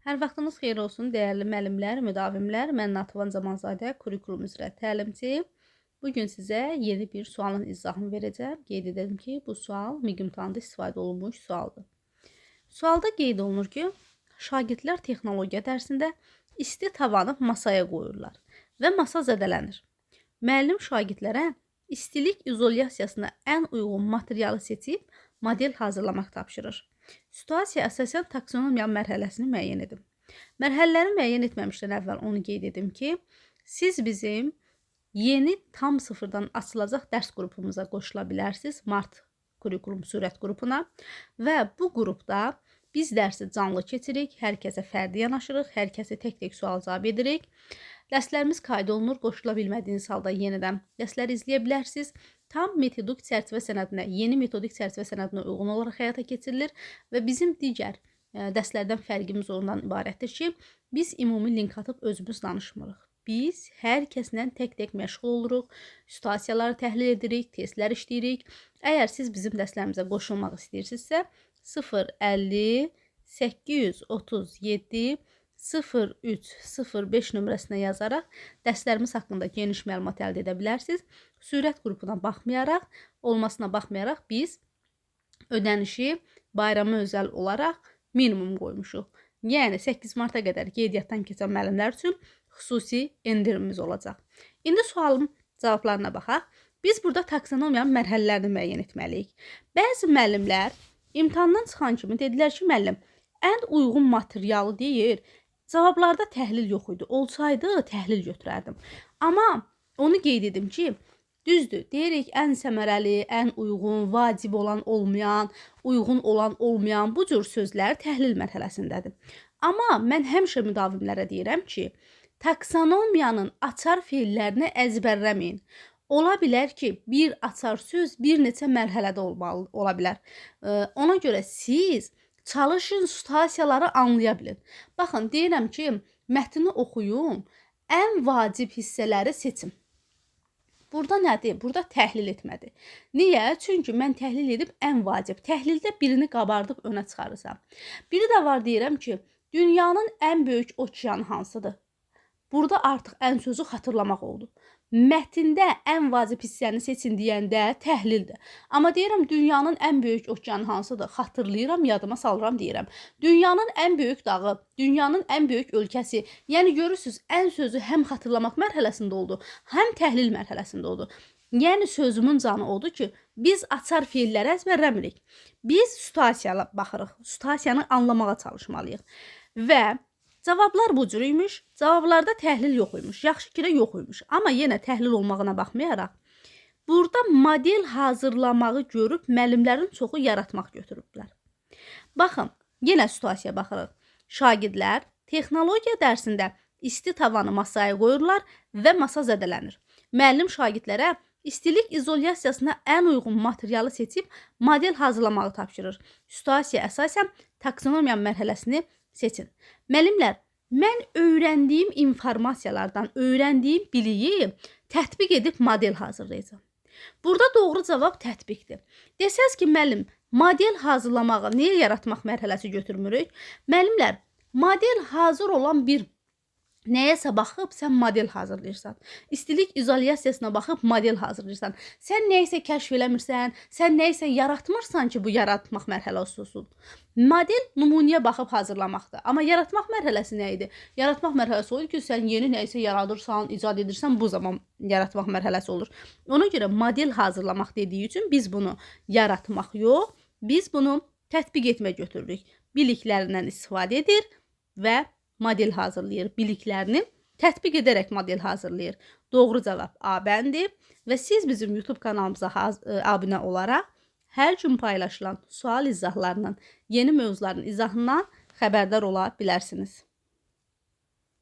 Hər vaxtınız xeyir olsun, dəyərli müəllimlər, müdavimlər. Mən Natəvan Zamanzadə, kurikulum üzrə təlimçi. Bugün sizə yeni bir sualın izahını verəcəm. Qeyd edelim ki, bu sual MİQ imtahanında istifadə olunmuş sualdır. Sualda qeyd olunur ki, şagirdlər texnologiya dərsində isti tavanı masaya qoyurlar və masa zədələnir. Müəllim şagirdlərə istilik izolyasiyasına ən uyğun materialı seçib model hazırlamaq tapşırır. Situasiya əsasən taksonomiya mərhələsini müəyyən edin. Mərhələləri müəyyən etməmişdən əvvəl onu qeyd edim ki, siz bizim yeni tam sıfırdan açılacaq dərs qrupumuza qoşula bilərsiniz. Mart kurikulum sürət qrupuna və bu qrupda biz dərsi canlı keçirik, hər kəsə fərdi yanaşırıq, hər kəsə tək-tək sual cavab edirik. Dərslərimiz qayda olunur, qoşula bilmədiyiniz halda yenidən dərsləri izləyə bilərsiniz. Tam metodik çərçivə sənədinə, yeni metodik çərçivə sənədinə uyğun olaraq həyata keçirilir və bizim digər dərslərdən fərqimiz ondan ibarətdir ki, biz ümumi link atıb özümüz danışmırıq. Biz hər kəslə tək-tək məşğul oluruq, situasiyaları təhlil edirik, testlər işləyirik. Əgər siz bizim dərslərimizə qoşulmaq istəyirsinizsə, 050 837 0305 nömrəsinə yazaraq dərslərimiz haqqında geniş məlumat əldə edə bilərsiniz. Sürət qrupuna olmasına baxmayaraq biz ödənişi bayrama özəl olaraq minimum qoymuşuq. Yəni 8 marta qədər qeydiyyatdan keçən müəllimlər üçün xüsusi endirimimiz olacaq. İndi sualın cavablarına baxaq. Biz burada taksonomiyanın mərhələlərini müəyyən etməliyik. Bəzi müəllimlər imtahandan çıxan kimi dedilər ki, müəllim, ən uyğun materialı deyir. Cavablarda təhlil yox idi. Olsaydı təhlil götürərdim. Amma onu qeyd edim ki, düzdür, deyirik ən səmərəli, ən uyğun, vacib olan, olmayan, uyğun olan, olmayan bu cür sözlər təhlil mərhələsindədir. Amma mən həmişə müdavimlərə deyirəm ki, taksonomiyanın açar feillərini əzbərləməyin. Ola bilər ki, bir açar söz bir neçə mərhələdə ola bilər. Ona görə siz çalışın, situasiyaları anlaya bilin. Baxın, deyirəm ki, mətni oxuyun, ən vacib hissələri seçin. Burada nədir? Burada təhlil etmədir. Niyə? Çünki mən təhlil edib ən vacib. Təhlildə birini qabardıb önə çıxarırsam. Biri də var deyirəm ki, dünyanın ən böyük okeanı hansıdır? Burada artıq ən sözü xatırlamaq oldu. Mətndə ən vacib hissəni seçin deyəndə təhlildir. Amma deyirəm, dünyanın ən böyük okeanı hansıdır? Xatırlayıram, yadıma salıram deyirəm. Dünyanın ən böyük dağı, dünyanın ən böyük ölkəsi. Yəni görürsünüz, ən sözü həm xatırlamaq mərhələsində oldu, həm təhlil mərhələsində oldu. Yəni sözümün canı odur ki, biz açar feilləri əzbərləmirik. Biz situasiyaya baxırıq, situasiyanı anlamağa çalışmalıyıq. Və cavablar bu cür imiş, cavablarda təhlil yox imiş, yaxşı ki də yox imiş. Amma yenə təhlil olmağına baxmayaraq, burada model hazırlamağı görüb müəllimlərin çoxu yaratmaq götürüblər. Baxın, yenə situasiyaya baxırıq. Şagirdlər texnologiya dərsində isti tavanı masaya qoyurlar və masa zədələnir. Müəllim şagirdlərə istilik izolyasiyasına ən uyğun materialı seçib model hazırlamağı tapşırır. Situasiya əsasən taksonomiya mərhələsini seçin. Müəllimlər, mən öyrəndiyim informasiyalardan, öyrəndiyim biliyi tətbiq edib model hazırlayacağam. Burada doğru cavab tətbiqdir. Desəz ki, müəllim, model hazırlamağı niyə yaratmaq mərhələsi götürmürük? Müəllimlər, model hazır olan bir nəyəsə baxıb sən model hazırlayırsan. İstilik izolyasiyasına baxıb model hazırlayırsan. Sən nəyəsə kəşf eləmirsən, sən nəyəsə yaratmırsan ki, bu yaratmaq mərhələsi olsun. Model nümunəyə baxıb hazırlamaqdır. Amma yaratmaq mərhələsi nə idi? Yaratmaq mərhələsi olur ki, sən yeni nəyəsə yaradırsan, icad edirsən, bu zaman yaratmaq mərhələsi olur. Ona görə model hazırlamaq dediyi üçün biz bunu yaratmaq yox, biz bunu tətbiq etmə götürürük. Biliklərindən istifadə edir və model hazırlayır. Biliklərini tətbiq edərək model hazırlayır. Doğru cavab A bəndi və siz bizim YouTube kanalımıza abunə olaraq hər gün paylaşılan sual izahlarının, yeni mövzuların izahından xəbərdar ola bilərsiniz.